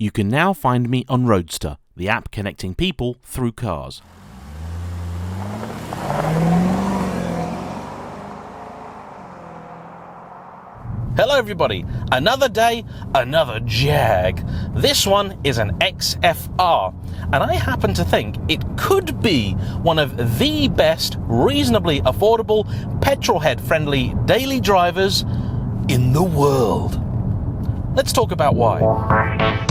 You can now find me on RoadStr, the app connecting people through cars. Hello everybody, another day, another Jag. This one is an XFR, and I happen to think it could be one of the best, reasonably affordable, petrolhead-friendly daily drivers in the world. Let's talk about why.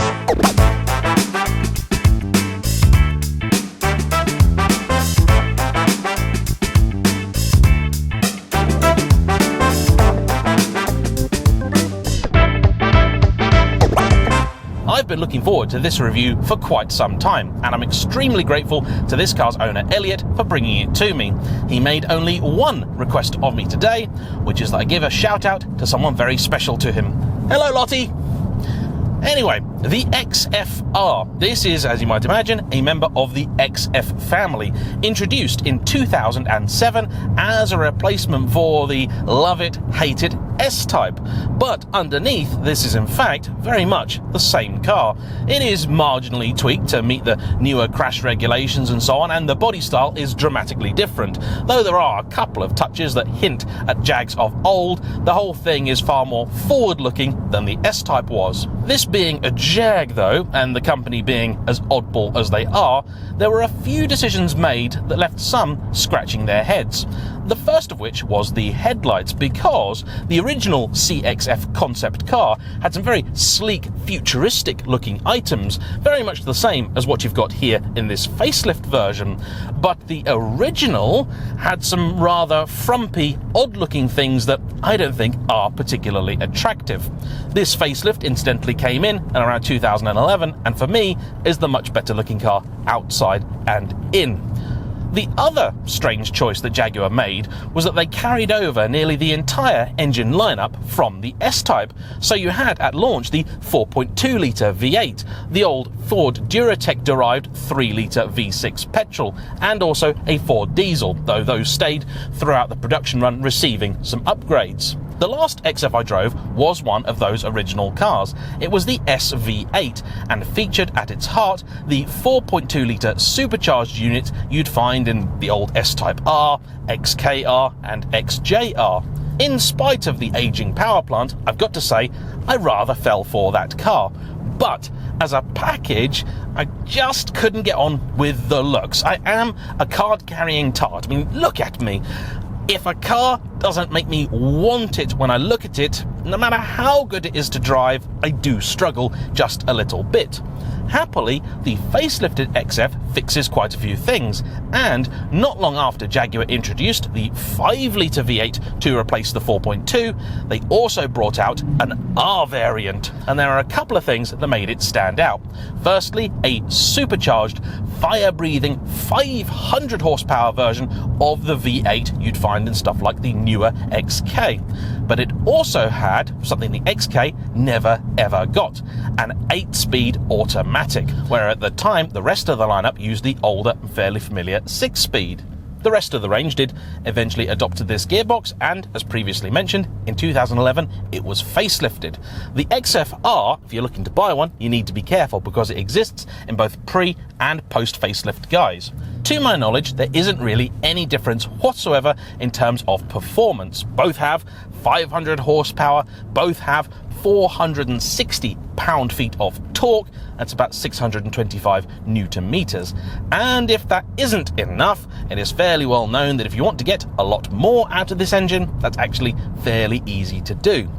I've been looking forward to this review for quite some time, and I'm extremely grateful to this car's owner Elliot for bringing it to me. He made only one request of me today, which is that I give a shout out to someone very special to him. Hello Lottie! Anyway, the XFR. This is, as you might imagine, a member of the XF family, introduced in 2007 as a replacement for the love it, hate it S-Type. But underneath, this is in fact very much the same car. It is marginally tweaked to meet the newer crash regulations and so on, and the body style is dramatically different. Though there are a couple of touches that hint at Jags of old, the whole thing is far more forward-looking than the S-Type was. This being a Jag though, and the company being as oddball as they are, there were a few decisions made that left some scratching their heads. The first of which was the headlights, because the original CXF concept car had some very sleek, futuristic looking items, very much the same as what you've got here in this facelift version. But the original had some rather frumpy, odd looking things that I don't think are particularly attractive. This facelift incidentally came in around 2011, and for me is the much better looking car outside and in. The other strange choice that Jaguar made was that they carried over nearly the entire engine lineup from the S-Type. So you had at launch the 4.2 litre V8, the old Ford Duratec derived 3 litre V6 petrol, and also a Ford diesel, though those stayed throughout the production run, receiving some upgrades. The last XF I drove was one of those original cars. It was the SV8 and featured at its heart the 4.2 litre supercharged unit you'd find in the old S-Type R, XKR and XJR. In spite of the aging power plant, I've got to say, I rather fell for that car. But as a package, I just couldn't get on with the looks. I am a card-carrying tart. I mean, look at me. If a car doesn't make me want it when I look at it, no matter how good it is to drive, I do struggle just a little bit. Happily, the facelifted XF fixes quite a few things, and not long after Jaguar introduced the 5 litre V8 to replace the 4.2, they also brought out an R variant, and there are a couple of things that made it stand out. Firstly, a supercharged, fire-breathing 500 horsepower version of the V8 you'd find in stuff like the newer XK. But it also had something the XK never ever got, an 8-speed automatic, where at the time the rest of the lineup used the older and fairly familiar 6-speed. The rest of the range did eventually adopt this gearbox, and as previously mentioned, in 2011 it was facelifted. The XFR, if you're looking to buy one, you need to be careful because it exists in both pre and post facelift guise. To my knowledge, there isn't really any difference whatsoever in terms of performance. Both have 500 horsepower, both have 460 pound-feet of torque. That's about 625 newton meters. And if that isn't enough, it is fairly well known that if you want to get a lot more out of this engine, that's actually fairly easy to do.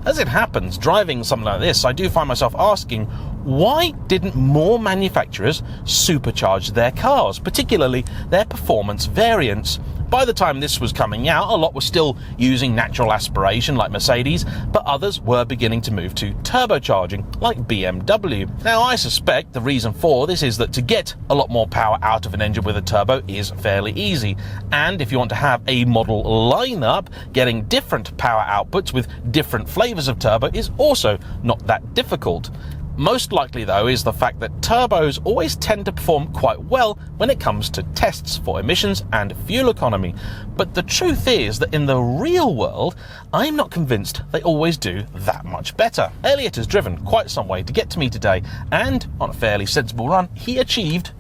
As it happens, driving something like this, I do find myself asking, why didn't more manufacturers supercharge their cars, particularly their performance variants? By the time this was coming out, a lot were still using natural aspiration like Mercedes, but others were beginning to move to turbocharging like BMW. Now, I suspect the reason for this is that to get a lot more power out of an engine with a turbo is fairly easy, and if you want to have a model lineup, getting different power outputs with different flavors of turbo is also not that difficult. Most likely, though, is the fact that turbos always tend to perform quite well when it comes to tests for emissions and fuel economy. But the truth is that in the real world, I'm not convinced they always do that much better. Elliot has driven quite some way to get to me today, and on a fairly sensible run, he achieved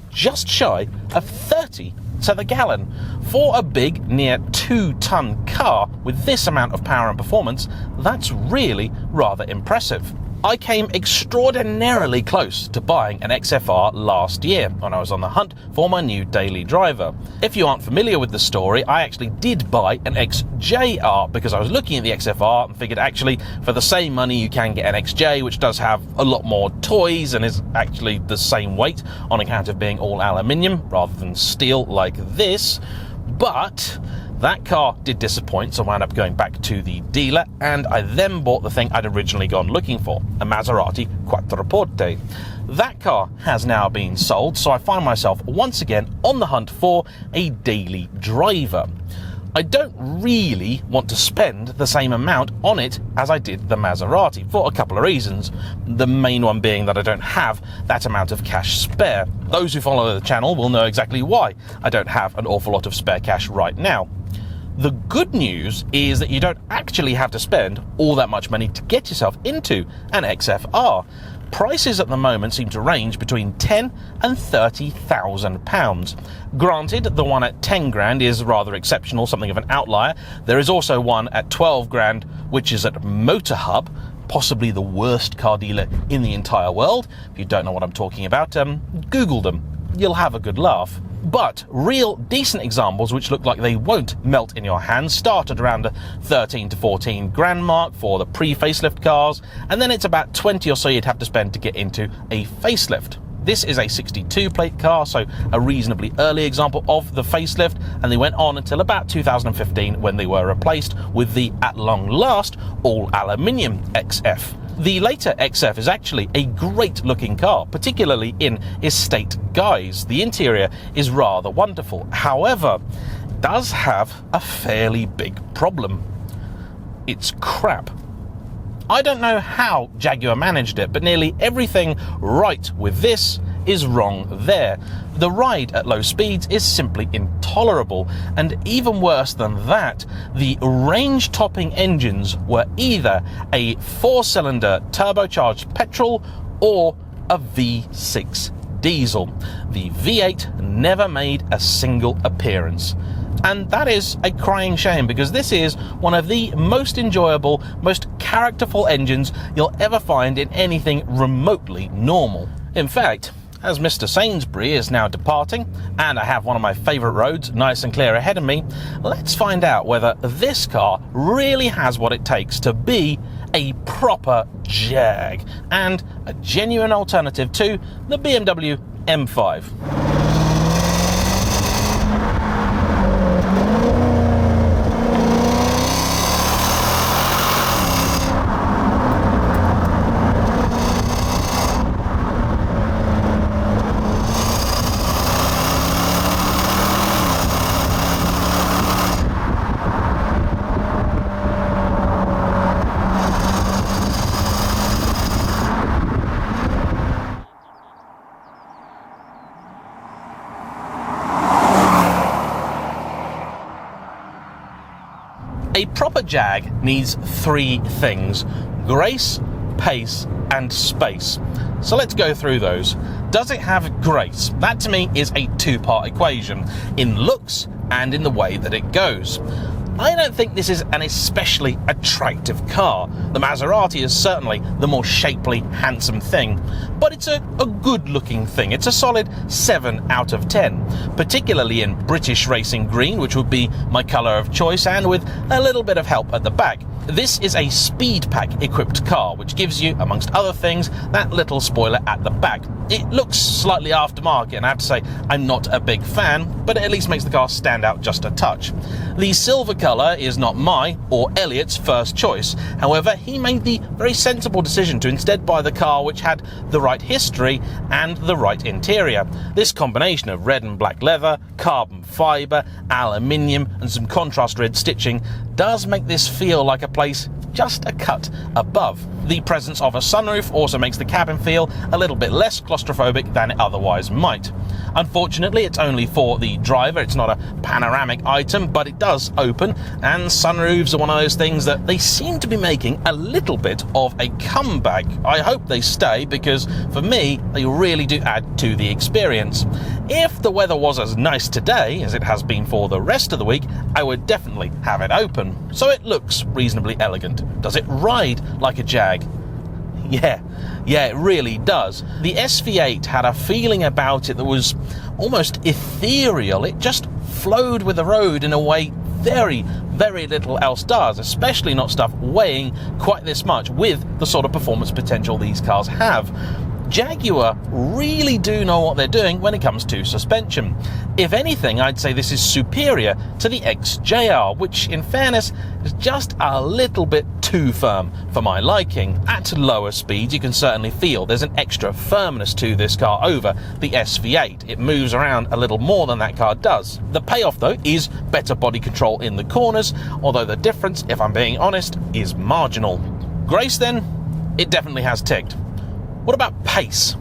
just shy of 30 to the gallon. For a big, near 2-ton car with this amount of power and performance, that's really rather impressive. I came extraordinarily close to buying an XFR last year when I was on the hunt for my new daily driver. If you aren't familiar with the story, I actually did buy an XJR because I was looking at the XFR and figured actually for the same money you can get an XJ, which does have a lot more toys and is actually the same weight on account of being all aluminium rather than steel like this. But that car did disappoint, so I wound up going back to the dealer, and I then bought the thing I'd originally gone looking for, a Maserati Quattroporte. That car has now been sold, so I find myself once again on the hunt for a daily driver. I don't really want to spend the same amount on it as I did the Maserati for a couple of reasons. The main one being that I don't have that amount of cash spare. Those who follow the channel will know exactly why I don't have an awful lot of spare cash right now. The good news is that you don't actually have to spend all that much money to get yourself into an XFR. Prices at the moment seem to range between £10,000 and £30,000. Granted, the one at 10 grand is rather exceptional, something of an outlier. There is also one at 12 grand, which is at Motor Hub, possibly the worst car dealer in the entire world. If you don't know what I'm talking about, Google them. You'll have a good laugh. But real decent examples which look like they won't melt in your hands start at around the 13 to 14 grand mark for the pre-facelift cars, and then it's about 20 or so you'd have to spend to get into a facelift. This is a 62 plate car, so a reasonably early example of the facelift, and they went on until about 2015 when they were replaced with the, at long last, all aluminium XF. The later XF is actually a great looking car, particularly in estate guise. The interior is rather wonderful. However, it does have a fairly big problem. It's crap. I don't know how Jaguar managed it, but nearly everything right with this is wrong there. The ride at low speeds is simply intolerable, and even worse than that, the range-topping engines were either a 4-cylinder turbocharged petrol or a V6 diesel. The V8 never made a single appearance. And that is a crying shame, because this is one of the most enjoyable, most characterful engines you'll ever find in anything remotely normal. In fact, as Mr. Sainsbury is now departing, and I have one of my favourite roads nice and clear ahead of me, let's find out whether this car really has what it takes to be a proper Jaag, and a genuine alternative to the BMW M5. A proper Jaag needs 3 things: grace, pace, and space. So let's go through those. Does it have grace? That to me is a 2-part equation, in looks and in the way that it goes. I don't think this is an especially attractive car. The Maserati is certainly the more shapely, handsome thing, but it's a good looking thing. It's a solid 7 out of 10, particularly in British racing green, which would be my colour of choice, and with a little bit of help at the back. This is a speed pack equipped car, which gives you, amongst other things, that little spoiler at the back. It looks slightly aftermarket, and I have to say I'm not a big fan, but it at least makes the car stand out just a touch. The silver colour is not my or Elliot's first choice. However, he made the very sensible decision to instead buy the car which had the right history and the right interior. This combination of red and black leather, carbon fibre, aluminium and some contrast red stitching does make this feel like a place just a cut above. The presence of a sunroof also makes the cabin feel a little bit less claustrophobic than it otherwise might. Unfortunately, it's only for the driver, it's not a panoramic item, but it does open, and sunroofs are one of those things that they seem to be making a little bit of a comeback. I hope they stay, because for me, they really do add to the experience. If the weather was as nice today as it has been for the rest of the week, I would definitely have it open. So it looks reasonably elegant. Does it ride like a Jag? Yeah, it really does. The SV8 had a feeling about it that was almost ethereal. It just flowed with the road in a way very, very little else does, especially not stuff weighing quite this much with the sort of performance potential these cars have. Jaguar really do know what they're doing when it comes to suspension. If anything, I'd say this is superior to the XJR, which in fairness is just a little bit too firm for my liking. At lower speeds, you can certainly feel there's an extra firmness to this car over the SV8. It moves around a little more than that car does. The payoff, though, is better body control in the corners, although the difference, if I'm being honest, is marginal. Grace, then, it definitely has ticked. What about pace?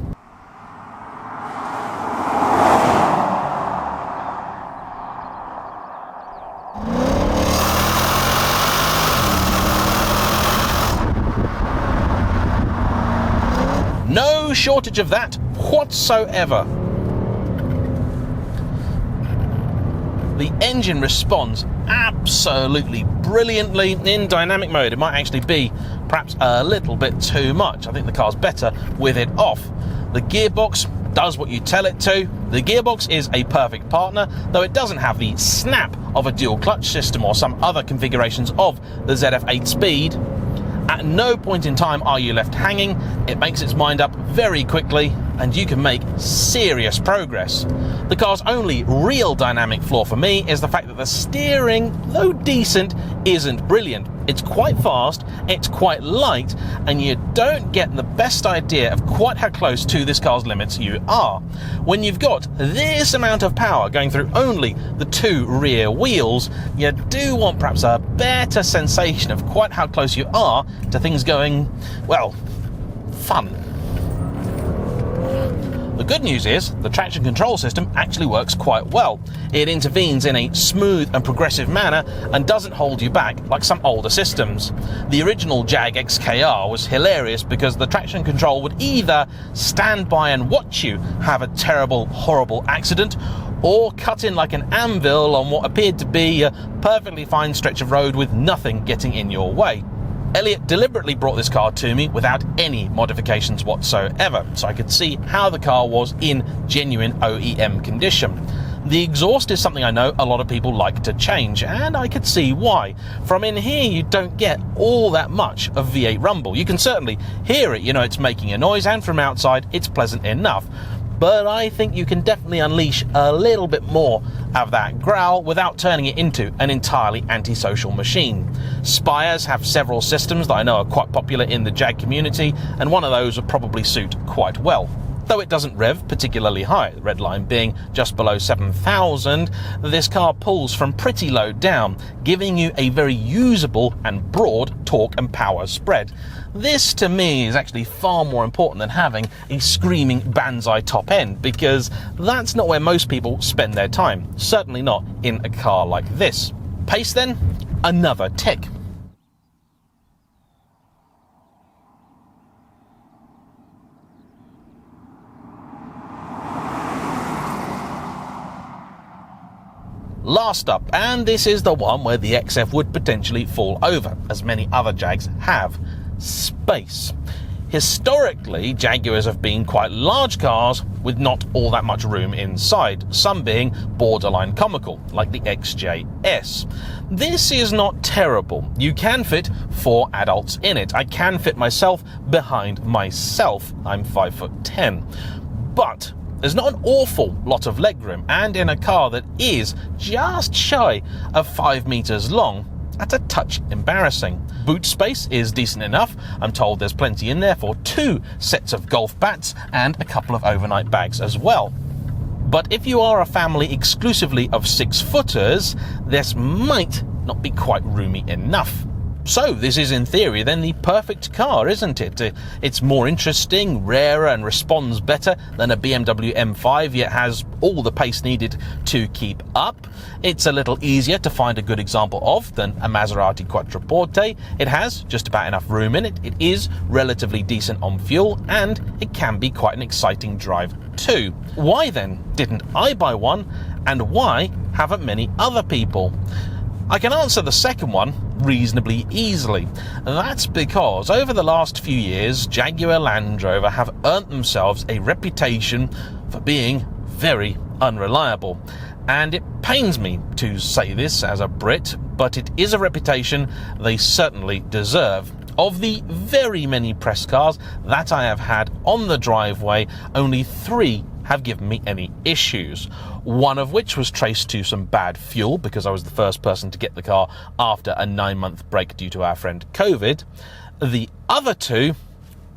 No shortage of that whatsoever. The engine responds absolutely brilliantly in dynamic mode. It might actually be perhaps a little bit too much. I think the car's better with it off. The gearbox does what you tell it to. The gearbox is a perfect partner, though it doesn't have the snap of a dual clutch system or some other configurations of the ZF8 Speed. At no point in time are you left hanging. It makes its mind up very quickly, and you can make serious progress. The car's only real dynamic flaw for me is the fact that the steering, though decent, isn't brilliant. It's quite fast, it's quite light, and you don't get the best idea of quite how close to this car's limits you are. When you've got this amount of power going through only the two rear wheels, you do want perhaps a better sensation of quite how close you are to things going, well, fun. The good news is the traction control system actually works quite well. It intervenes in a smooth and progressive manner and doesn't hold you back like some older systems. The original Jaguar XFR was hilarious because the traction control would either stand by and watch you have a terrible, horrible accident, or cut in like an anvil on what appeared to be a perfectly fine stretch of road with nothing getting in your way. Elliot deliberately brought this car to me without any modifications whatsoever, so I could see how the car was in genuine OEM condition. The exhaust is something I know a lot of people like to change, and I could see why. From in here, you don't get all that much of V8 rumble. You can certainly hear it, you know it's making a noise, and from outside, it's pleasant enough. But I think you can definitely unleash a little bit more of that growl without turning it into an entirely antisocial machine. Spires have several systems that I know are quite popular in the Jag community, and one of those would probably suit quite well. Though it doesn't rev particularly high, the red line being just below 7,000, this car pulls from pretty low down, giving you a very usable and broad torque and power spread. This, to me, is actually far more important than having a screaming Banzai top end, because that's not where most people spend their time, certainly not in a car like this. Pace, then, another tick. Last up, and this is the one where the XF would potentially fall over, as many other Jags have: space. Historically, Jaguars have been quite large cars with not all that much room inside, some being borderline comical, like the XJS. This is not terrible. You can fit 4 adults in it. I can fit myself behind myself. I'm 5'10". But there's not an awful lot of legroom, and in a car that is just shy of 5 meters long, that's a touch embarrassing. Boot space is decent enough. I'm told there's plenty in there for 2 sets of golf bats and a couple of overnight bags as well. But if you are a family exclusively of 6-footers, this might not be quite roomy enough. So this is in theory then the perfect car, isn't it? It's more interesting, rarer and responds better than a BMW M5, yet has all the pace needed to keep up. It's a little easier to find a good example of than a Maserati Quattroporte. It has just about enough room in it. It is relatively decent on fuel, and it can be quite an exciting drive too. Why then didn't I buy one, and why haven't many other people? I can answer the second one reasonably easily. That's because over the last few years, Jaguar Land Rover have earned themselves a reputation for being very unreliable. And it pains me to say this as a Brit, but it is a reputation they certainly deserve. Of the very many press cars that I have had on the driveway, only 3 have given me any issues. One of which was traced to some bad fuel, because I was the first person to get the car after a 9-month break due to our friend COVID. The other 2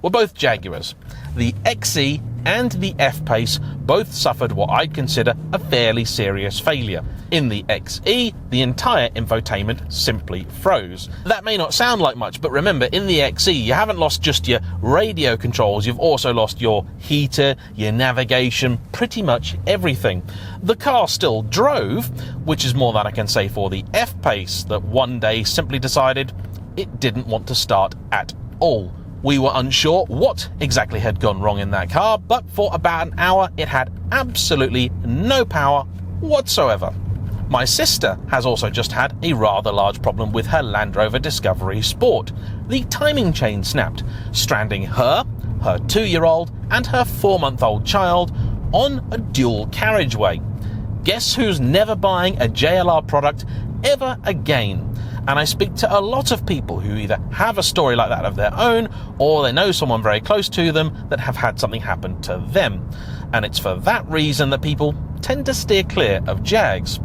were both Jaguars. The XE and the F-Pace both suffered what I'd consider a fairly serious failure. In the XE, the entire infotainment simply froze. That may not sound like much, but remember, in the XE, you haven't lost just your radio controls, you've also lost your heater, your navigation, pretty much everything. The car still drove, which is more than I can say for the F-Pace, that one day simply decided it didn't want to start at all. We were unsure what exactly had gone wrong in that car, but for about an hour it had absolutely no power whatsoever. My sister has also just had a rather large problem with her Land Rover Discovery Sport. The timing chain snapped, stranding her 2-year-old and her 4-month-old child on a dual carriageway. Guess who's never buying a JLR product ever again? And I speak to a lot of people who either have a story like that of their own, or they know someone very close to them that have had something happen to them. And it's for that reason that people tend to steer clear of Jags.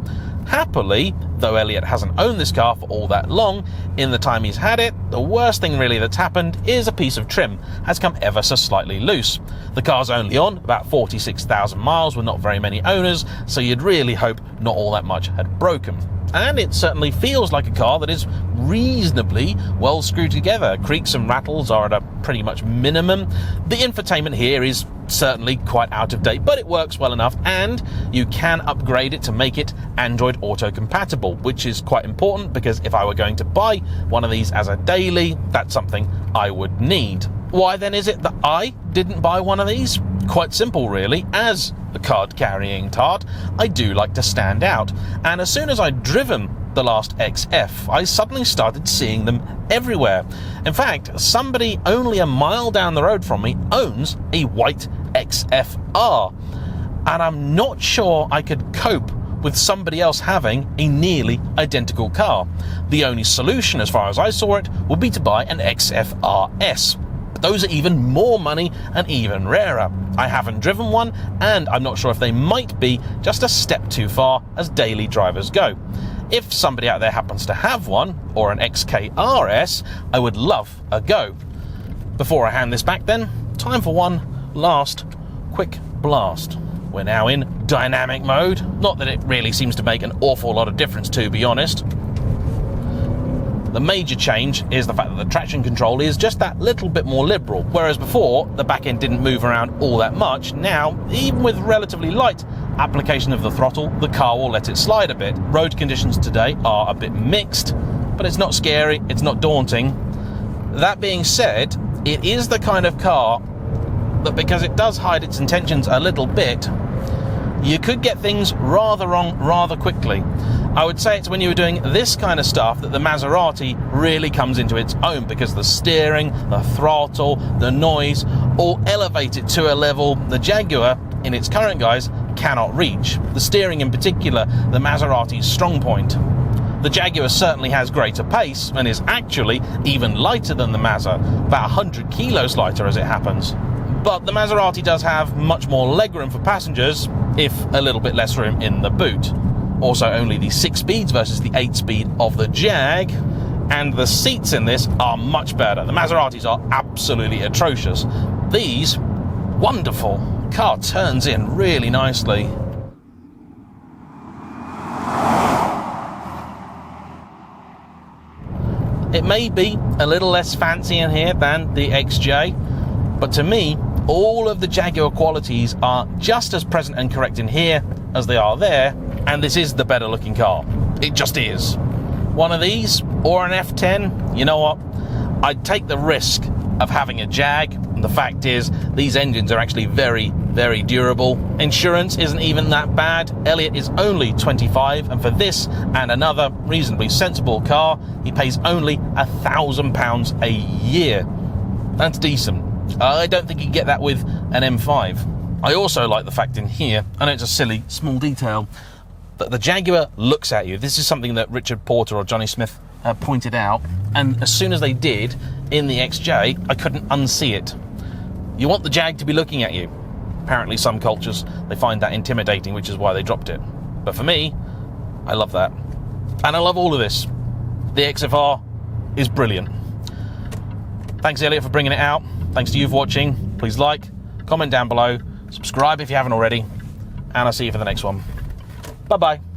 Happily, though Elliot hasn't owned this car for all that long, in the time he's had it, the worst thing really that's happened is a piece of trim has come ever so slightly loose. The car's only on about 46,000 miles with not very many owners, so you'd really hope not all that much had broken. And it certainly feels like a car that is reasonably well screwed together. Creaks and rattles are at a pretty much minimum. The infotainment here is certainly quite out of date, but it works well enough, and you can upgrade it to make it Android Auto compatible, which is quite important because if I were going to buy one of these as a daily, that's something I would need. Why then is it that I didn't buy one of these? Quite simple really. As a card-carrying tart, I do like to stand out, and as soon as I'd driven the last XF, I suddenly started seeing them everywhere. In fact, somebody only a mile down the road from me owns a white XFR, and I'm not sure I could cope with somebody else having a nearly identical car. The only solution, as far as I saw it, would be to buy an XFRS. But those are even more money and even rarer. I haven't driven one, and I'm not sure if they might be just a step too far as daily drivers go. If somebody out there happens to have one, or an XKRS, I would love a go. Before I hand this back then, time for one last quick blast. We're now in dynamic mode. Not that it really seems to make an awful lot of difference, to be honest. The major change is the fact that the traction control is just that little bit more liberal, whereas before the back end didn't move around all that much. Now, even with relatively light application of the throttle, the car will let it slide a bit. Road conditions today are a bit mixed, but it's not scary, it's not daunting. That being said, it is the kind of car that, because it does hide its intentions a little bit, you could get things rather wrong rather quickly. I would say it's when you were doing this kind of stuff that the Maserati really comes into its own, because the steering, the throttle, the noise all elevate it to a level the Jaguar, in its current guise, cannot reach. The steering in particular, the Maserati's strong point. The Jaguar certainly has greater pace and is actually even lighter than the Mazda, about 100 kilos lighter as it happens. But the Maserati does have much more legroom for passengers, if a little bit less room in the boot. Also only the 6 speeds versus the 8 speed of the Jag, and the seats in this are much better. The Maseratis are absolutely atrocious. These, wonderful. Car turns in really nicely. It may be a little less fancy in here than the XJ, but to me, all of the Jaguar qualities are just as present and correct in here as they are there, and this is the better looking car. It just is. One of these or an F10, you know what? I'd take the risk of having a Jag, and the fact is these engines are actually very, very durable. Insurance isn't even that bad. Elliot is only 25, and for this and another reasonably sensible car, he pays only £1,000 a year. That's decent. I don't think you get that with an M5. I also like the fact in here, I know it's a silly small detail, that the Jaguar looks at you. This is something that Richard Porter or Johnny Smith pointed out, and as soon as they did in the XJ, I couldn't unsee it. You want the Jag to be looking at you. Apparently some cultures, they find that intimidating, which is why they dropped it. But for me, I love that. And I love all of this. The XFR is brilliant. Thanks, Elliot, for bringing it out. Thanks to you for watching. Please like, comment down below, subscribe if you haven't already, and I'll see you for the next one. Bye-bye.